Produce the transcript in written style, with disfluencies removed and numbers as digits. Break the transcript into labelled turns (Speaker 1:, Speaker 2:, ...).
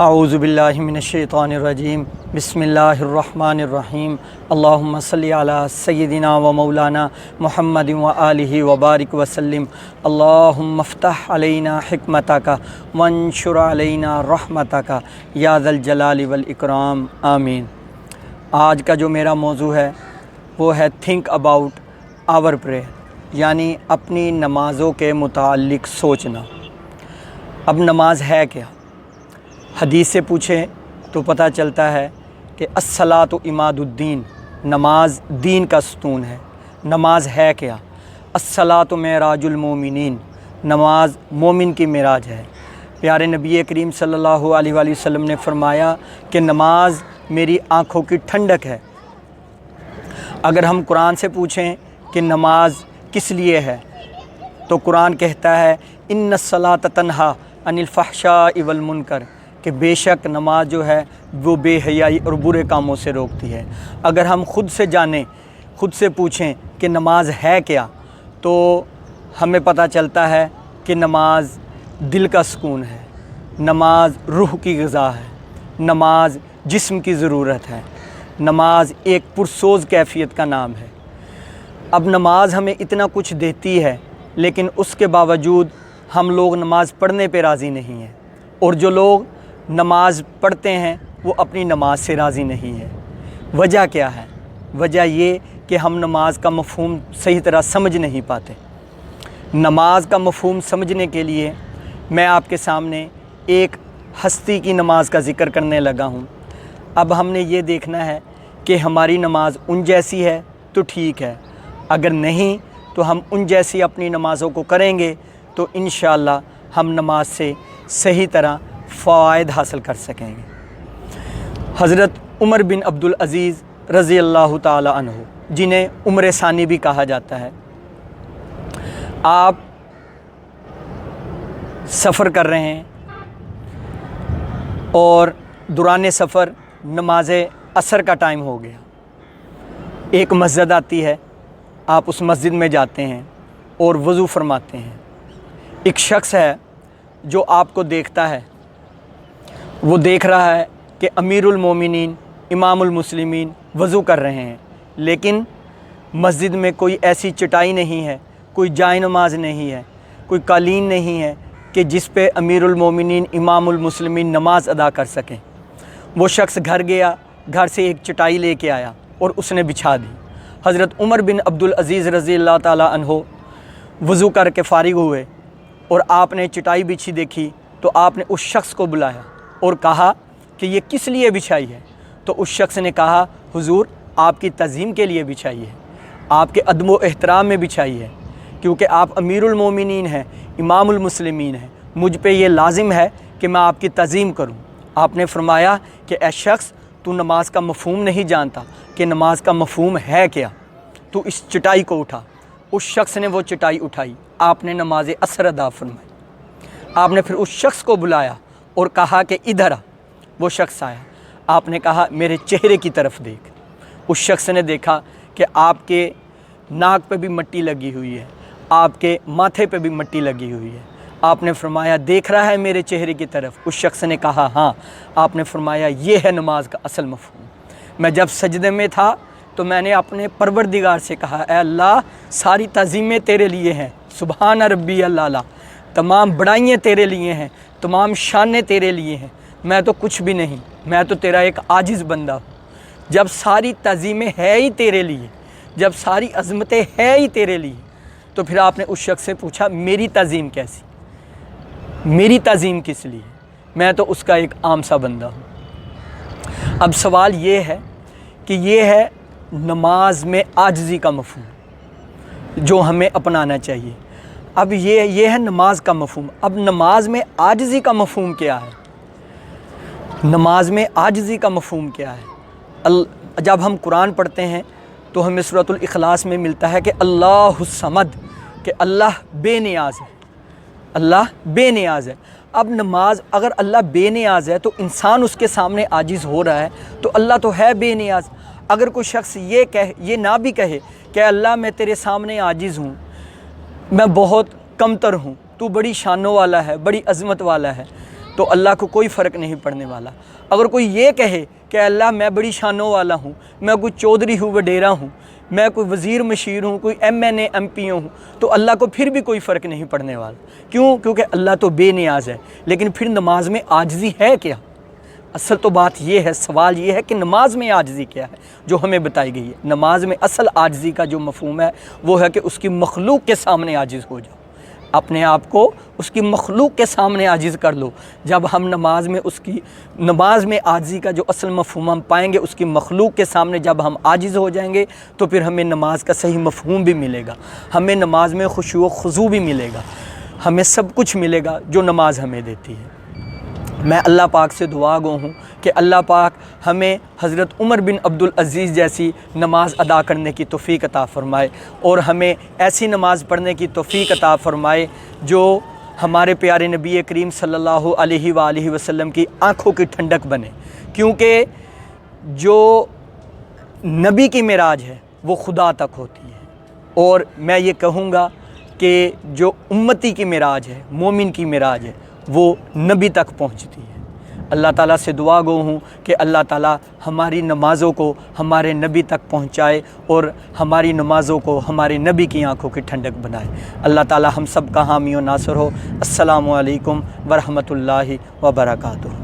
Speaker 1: اعوذ باللہ من الشیطان الرجیم بسم اللہ الرحمن الرحیم اللہم صلی علی سیدنا و مولانا محمد و آلہ وبارک وسلم اللہم افتح علینا حکمتک وانشر علینا رحمتک یا ذا الجلال والاکرام آمین۔ آج کا جو میرا موضوع ہے وہ ہے تھنک اباؤٹ آور پریئر، یعنی اپنی نمازوں کے متعلق سوچنا۔ اب نماز ہے کیا؟ حدیث سے پوچھیں تو پتہ چلتا ہے کہ الصلاۃ عماد الدین، نماز دین کا ستون ہے۔ نماز ہے کیا؟ الصلاۃ معراج المومنین، نماز مومن کی معراج ہے۔ پیارے نبی کریم صلی اللہ علیہ وآلہ وسلم نے فرمایا کہ نماز میری آنکھوں کی ٹھنڈک ہے۔ اگر ہم قرآن سے پوچھیں کہ نماز کس لیے ہے تو قرآن کہتا ہے ان الصلاۃ تنہی عن الفحشاء والمنکر، کہ بے شک نماز جو ہے وہ بے حیائی اور برے کاموں سے روکتی ہے۔ اگر ہم خود سے جانیں، خود سے پوچھیں کہ نماز ہے کیا، تو ہمیں پتہ چلتا ہے کہ نماز دل کا سکون ہے، نماز روح کی غذا ہے، نماز جسم کی ضرورت ہے، نماز ایک پرسوز کیفیت کا نام ہے۔ اب نماز ہمیں اتنا کچھ دیتی ہے، لیکن اس کے باوجود ہم لوگ نماز پڑھنے پہ راضی نہیں ہیں، اور جو لوگ نماز پڑھتے ہیں وہ اپنی نماز سے راضی نہیں ہیں۔ وجہ کیا ہے؟ وجہ یہ کہ ہم نماز کا مفہوم صحیح طرح سمجھ نہیں پاتے۔ نماز کا مفہوم سمجھنے کے لیے میں آپ کے سامنے ایک ہستی کی نماز کا ذکر کرنے لگا ہوں۔ اب ہم نے یہ دیکھنا ہے کہ ہماری نماز ان جیسی ہے تو ٹھیک ہے، اگر نہیں تو ہم ان جیسی اپنی نمازوں کو کریں گے تو انشاءاللہ ہم نماز سے صحیح طرح فوائد حاصل کر سکیں گے۔ حضرت عمر بن عبدالعزیز رضی اللہ تعالی عنہ، جنہیں عمر ثانی بھی کہا جاتا ہے، آپ سفر کر رہے ہیں اور دوران سفر نماز عصر کا ٹائم ہو گیا۔ ایک مسجد آتی ہے، آپ اس مسجد میں جاتے ہیں اور وضو فرماتے ہیں۔ ایک شخص ہے جو آپ کو دیکھتا ہے، وہ دیکھ رہا ہے کہ امیر المومنین امام المسلمین وضو کر رہے ہیں، لیکن مسجد میں کوئی ایسی چٹائی نہیں ہے، کوئی جائے نماز نہیں ہے، کوئی قالین نہیں ہے کہ جس پہ امیر المومنین امام المسلمین نماز ادا کر سکیں۔ وہ شخص گھر گیا، گھر سے ایک چٹائی لے کے آیا اور اس نے بچھا دی۔ حضرت عمر بن عبدالعزیز رضی اللہ تعالیٰ عنہ وضو کر کے فارغ ہوئے اور آپ نے چٹائی بچھی دیکھی تو آپ نے اس شخص کو بلایا اور کہا کہ یہ کس لیے بچھائی ہے؟ تو اس شخص نے کہا حضور آپ کی تعظیم کے لیے بچھائی ہے، آپ کے ادب و احترام میں بچھائی ہے، کیونکہ آپ امیر المومنین ہیں، امام المسلمین ہیں، مجھ پہ یہ لازم ہے کہ میں آپ کی تعظیم کروں۔ آپ نے فرمایا کہ اے شخص، تو نماز کا مفہوم نہیں جانتا کہ نماز کا مفہوم ہے کیا، تو اس چٹائی کو اٹھا۔ اس شخص نے وہ چٹائی اٹھائی، آپ نے نماز عصر ادا فرمائی۔ آپ نے پھر اس شخص کو بلایا اور کہا کہ ادھر آ۔ وہ شخص آیا، آپ نے کہا میرے چہرے کی طرف دیکھ۔ اس شخص نے دیکھا کہ آپ کے ناک پہ بھی مٹی لگی ہوئی ہے، آپ کے ماتھے پہ بھی مٹی لگی ہوئی ہے۔ آپ نے فرمایا دیکھ رہا ہے میرے چہرے کی طرف؟ اس شخص نے کہا ہاں۔ آپ نے فرمایا یہ ہے نماز کا اصل مفہوم۔ میں جب سجدے میں تھا تو میں نے اپنے پروردگار سے کہا اے اللہ، ساری تعظیمیں تیرے لیے ہیں، سبحان ربی اللہ، تمام بڑائیاں تیرے لیے ہیں، تمام شانیں تیرے لیے ہیں، میں تو کچھ بھی نہیں، میں تو تیرا ایک عاجز بندہ ہوں۔ جب ساری تعظیمیں ہے ہی تیرے لیے، جب ساری عظمتیں ہے ہی تیرے لیے، تو پھر آپ نے اس شخص سے پوچھا میری تعظیم کیسی، میری تعظیم کس لیے؟ میں تو اس کا ایک عام سا بندہ ہوں۔ اب سوال یہ ہے کہ یہ ہے نماز میں عاجزی کا مفہوم جو ہمیں اپنانا چاہیے۔ اب یہ ہے نماز کا مفہوم۔ اب نماز میں عاجزی کا مفہوم کیا ہے؟ نماز میں عاجزی کا مفہوم کیا ہے؟ جب ہم قرآن پڑھتے ہیں تو ہمیں سورۃ الاخلاص میں ملتا ہے کہ اللہ الصمد، کہ اللہ بے نیاز ہے، اللہ بے نیاز ہے۔ اب نماز، اگر اللہ بے نیاز ہے تو انسان اس کے سامنے عاجز ہو رہا ہے، تو اللہ تو ہے بے نیاز۔ اگر کوئی شخص یہ نہ بھی کہے کہ اللہ میں تیرے سامنے عاجز ہوں، میں بہت کمتر ہوں، تو بڑی شانوں والا ہے، بڑی عظمت والا ہے، تو اللہ کو کوئی فرق نہیں پڑنے والا۔ اگر کوئی یہ کہے کہ اللہ میں بڑی شانوں والا ہوں، میں کوئی چودھری ہوں، وڈیرا ہوں، میں کوئی وزیر مشیر ہوں، کوئی MNA MP ہوں، تو اللہ کو پھر بھی کوئی فرق نہیں پڑنے والا۔ کیوں؟ کیونکہ اللہ تو بے نیاز ہے۔ لیکن پھر نماز میں عاجزی ہے کیا؟ اصل تو بات یہ ہے، سوال یہ ہے کہ نماز میں عاجزی کیا ہے جو ہمیں بتائی گئی ہے۔ نماز میں اصل عاجزی کا جو مفہوم ہے وہ ہے کہ اس کی مخلوق کے سامنے عاجز ہو جاؤ، اپنے آپ کو اس کی مخلوق کے سامنے عاجز کر لو۔ جب ہم نماز میں عاجزی کا جو اصل مفہوم ہم پائیں گے، اس کی مخلوق کے سامنے جب ہم عاجز ہو جائیں گے تو پھر ہمیں نماز کا صحیح مفہوم بھی ملے گا، ہمیں نماز میں خشوع و خضوع بھی ملے گا، ہمیں سب کچھ ملے گا جو نماز ہمیں دیتی ہے۔ میں اللہ پاک سے دعا گو ہوں کہ اللہ پاک ہمیں حضرت عمر بن عبدالعزیز جیسی نماز ادا کرنے کی توفیق عطا فرمائے، اور ہمیں ایسی نماز پڑھنے کی توفیق عطا فرمائے جو ہمارے پیارے نبی کریم صلی اللہ علیہ وآلہ وسلم کی آنکھوں کی ٹھنڈک بنے، کیونکہ جو نبی کی معراج ہے وہ خدا تک ہوتی ہے، اور میں یہ کہوں گا کہ جو امتی کی معراج ہے، مومن کی معراج ہے، وہ نبی تک پہنچتی ہے۔ اللہ تعالیٰ سے دعا گو ہوں کہ اللہ تعالیٰ ہماری نمازوں کو ہمارے نبی تک پہنچائے، اور ہماری نمازوں کو ہمارے نبی کی آنکھوں کی ٹھنڈک بنائے۔ اللہ تعالیٰ ہم سب کا حامی و ناصر ہو۔ السلام علیکم ورحمۃ اللہ وبرکاتہ۔